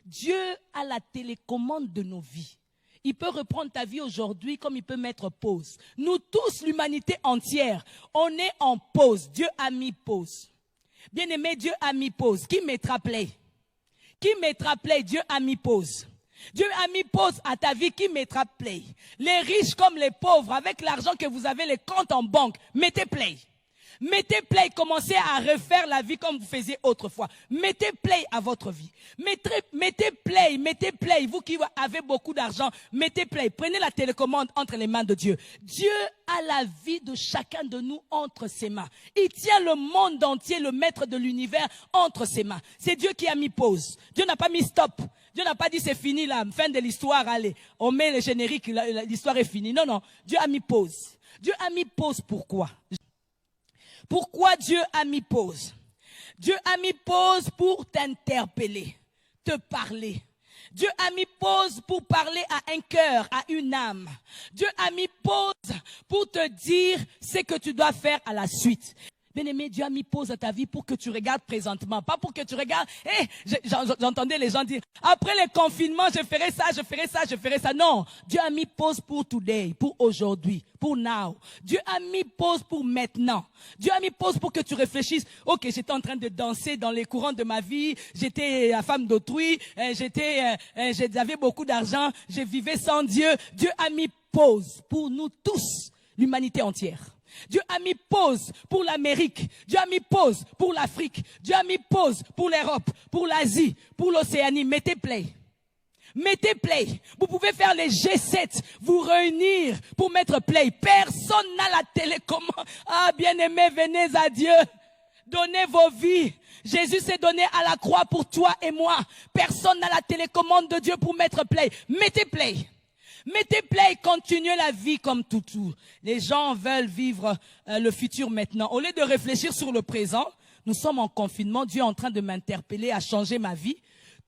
Dieu a la télécommande de nos vies. Il peut reprendre ta vie aujourd'hui comme il peut mettre pause. Nous tous, l'humanité entière, on est en pause. Dieu a mis pause. Bien-aimé, Dieu a mis pause. Qui mettra play? Qui mettra play? Dieu a mis pause. Dieu a mis pause à ta vie. Qui mettra play? Les riches comme les pauvres, avec l'argent que vous avez, les comptes en banque, mettez play. Mettez play, commencez à refaire la vie comme vous faisiez autrefois. Mettez play à votre vie. Mettez play. Vous qui avez beaucoup d'argent, mettez play. Prenez la télécommande entre les mains de Dieu. Dieu a la vie de chacun de nous entre ses mains. Il tient le monde entier, le maître de l'univers, entre ses mains. C'est Dieu qui a mis pause. Dieu n'a pas mis stop. Dieu n'a pas dit c'est fini là, fin de l'histoire, allez. On met le générique, l'histoire est finie. Non, non. Dieu a mis pause. Dieu a mis pause pourquoi? Pourquoi Dieu a mis pause? Dieu a mis pause pour t'interpeller, te parler. Dieu a mis pause pour parler à un cœur, à une âme. Dieu a mis pause pour te dire ce que tu dois faire à la suite. Bien-aimé, Dieu a mis pause à ta vie pour que tu regardes présentement, pas pour que tu regardes. J'entendais les gens dire, après le confinement, je ferai ça, je ferai ça, je ferai ça. Non, Dieu a mis pause pour today, pour aujourd'hui, pour now. Dieu a mis pause pour maintenant. Dieu a mis pause pour que tu réfléchisses. Ok, j'étais en train de danser dans les courants de ma vie, j'étais la femme d'autrui, j'avais beaucoup d'argent, je vivais sans Dieu. Dieu a mis pause pour nous tous, l'humanité entière. Dieu a mis pause pour l'Amérique. Dieu a mis pause pour l'Afrique. Dieu a mis pause pour l'Europe, pour l'Asie, pour l'Océanie. Mettez play. Mettez play. Vous pouvez faire les G7, vous réunir pour mettre play. Personne n'a la télécommande. Ah, bien-aimés, venez à Dieu. Donnez vos vies. Jésus s'est donné à la croix pour toi et moi. Personne n'a la télécommande de Dieu pour mettre play. Mettez play. Mettez play, continuez la vie comme toutou. Les gens veulent vivre le futur maintenant. Au lieu de réfléchir sur le présent, nous sommes en confinement. Dieu est en train de m'interpeller à changer ma vie.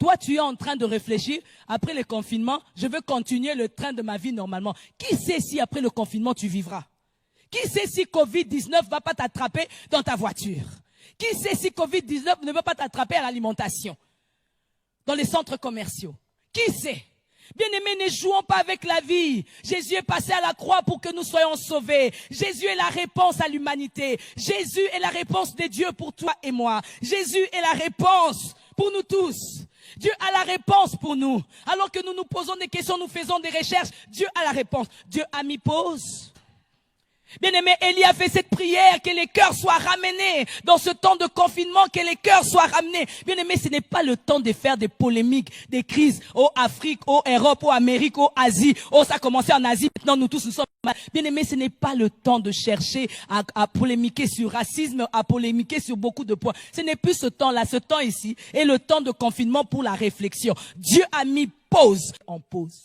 Toi, tu es en train de réfléchir. Après le confinement, je veux continuer le train de ma vie normalement. Qui sait si après le confinement, tu vivras? Qui sait si Covid-19 ne va pas t'attraper dans ta voiture? Qui sait si Covid-19 ne va pas t'attraper à l'alimentation? Dans les centres commerciaux? Qui sait? Bien-aimés, ne jouons pas avec la vie. Jésus est passé à la croix pour que nous soyons sauvés. Jésus est la réponse à l'humanité. Jésus est la réponse de Dieu pour toi et moi. Jésus est la réponse pour nous tous. Dieu a la réponse pour nous. Alors que nous nous posons des questions, nous faisons des recherches, Dieu a la réponse. Dieu a mis pause. Bien-aimé, Élie a fait cette prière, que les cœurs soient ramenés dans ce temps de confinement, que les cœurs soient ramenés. Bien-aimé, ce n'est pas le temps de faire des polémiques, des crises, au Afrique, au Europe, au Amérique, au Asie. Oh, ça a commencé en Asie, maintenant nous tous nous sommes mal. Bien-aimé, ce n'est pas le temps de chercher à polémiquer sur racisme, à polémiquer sur beaucoup de points. Ce n'est plus ce temps-là, ce temps ici est le temps de confinement pour la réflexion. Dieu a mis pause en pause.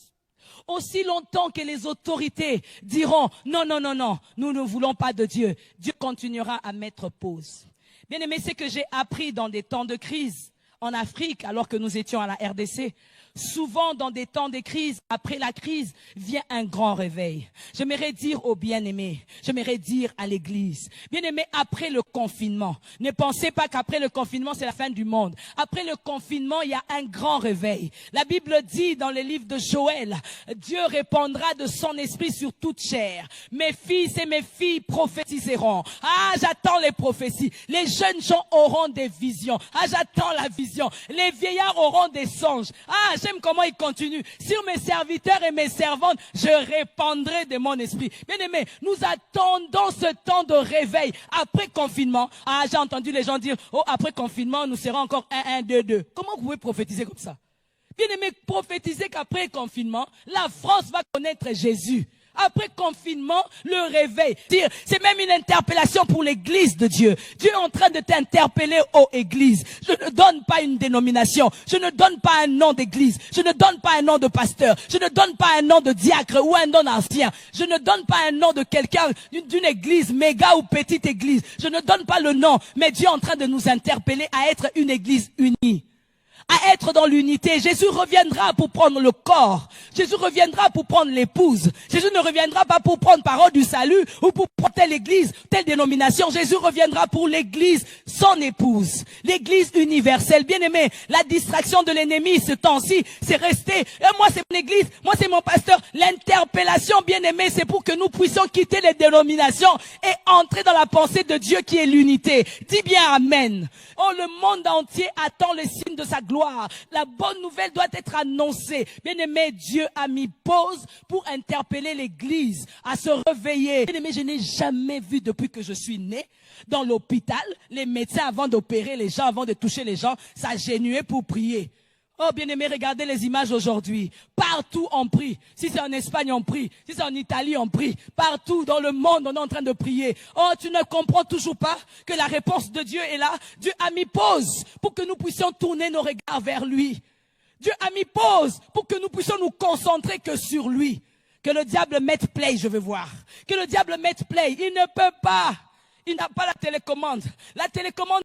Aussi longtemps que les autorités diront non, non, non, non, nous ne voulons pas de Dieu, Dieu continuera à mettre pause. Bien aimé, c'est que j'ai appris dans des temps de crise en Afrique, alors que nous étions à la RDC. Souvent, dans des temps de crise, après la crise, vient un grand réveil. J'aimerais dire aux bien-aimés, j'aimerais dire à l'église, bien-aimés, après le confinement, ne pensez pas qu'après le confinement, c'est la fin du monde. Après le confinement, il y a un grand réveil. La Bible dit dans le livre de Joël, Dieu répandra de son esprit sur toute chair. Mes fils et mes filles prophétiseront. Ah, j'attends les prophéties. Les jeunes gens auront des visions. Ah, j'attends la vision. Les vieillards auront des songes. Ah, j'aime comment il continue. Sur mes serviteurs et mes servantes, je répandrai de mon esprit. Bien aimé, nous attendons ce temps de réveil après confinement. Ah, j'ai entendu les gens dire, oh, après confinement, nous serons encore 1, 1, 2, 2. Comment vous pouvez prophétiser comme ça? Bien aimé, prophétiser qu'après confinement, la France va connaître Jésus. Après confinement, le réveil. C'est même une interpellation pour l'église de Dieu. Dieu est en train de t'interpeller aux églises. Je ne donne pas une dénomination. Je ne donne pas un nom d'église. Je ne donne pas un nom de pasteur. Je ne donne pas un nom de diacre ou un nom d'ancien. Je ne donne pas un nom de quelqu'un d'une église méga ou petite église. Je ne donne pas le nom. Mais Dieu est en train de nous interpeller à être une église unie. à être dans l'unité. Jésus reviendra pour prendre le corps. Jésus reviendra pour prendre l'épouse. Jésus ne reviendra pas pour prendre parole du salut ou pour prendre telle église, telle dénomination. Jésus reviendra pour l'église, son épouse. L'église universelle. Bien aimé, la distraction de l'ennemi ce temps-ci, c'est rester. Moi, c'est mon église, moi, c'est mon pasteur. L'interpellation, bien aimé, c'est pour que nous puissions quitter les dénominations et entrer dans la pensée de Dieu qui est l'unité. Dis bien amen. Oh, le monde entier attend les signes de sa gloire. La bonne nouvelle doit être annoncée. Bien-aimé, Dieu a mis pause pour interpeller l'église à se réveiller. Bien-aimé, je n'ai jamais vu depuis que je suis né dans l'hôpital, les médecins avant d'opérer les gens, avant de toucher les gens, s'agenouiller pour prier. Oh, bien-aimé, regardez les images aujourd'hui. Partout, on prie. Si c'est en Espagne, on prie. Si c'est en Italie, on prie. Partout dans le monde, on est en train de prier. Oh, tu ne comprends toujours pas que la réponse de Dieu est là. Dieu a mis pause pour que nous puissions tourner nos regards vers lui. Dieu a mis pause pour que nous puissions nous concentrer que sur lui. Que le diable mette play, je veux voir. Que le diable mette play. Il ne peut pas. Il n'a pas la télécommande. La télécommande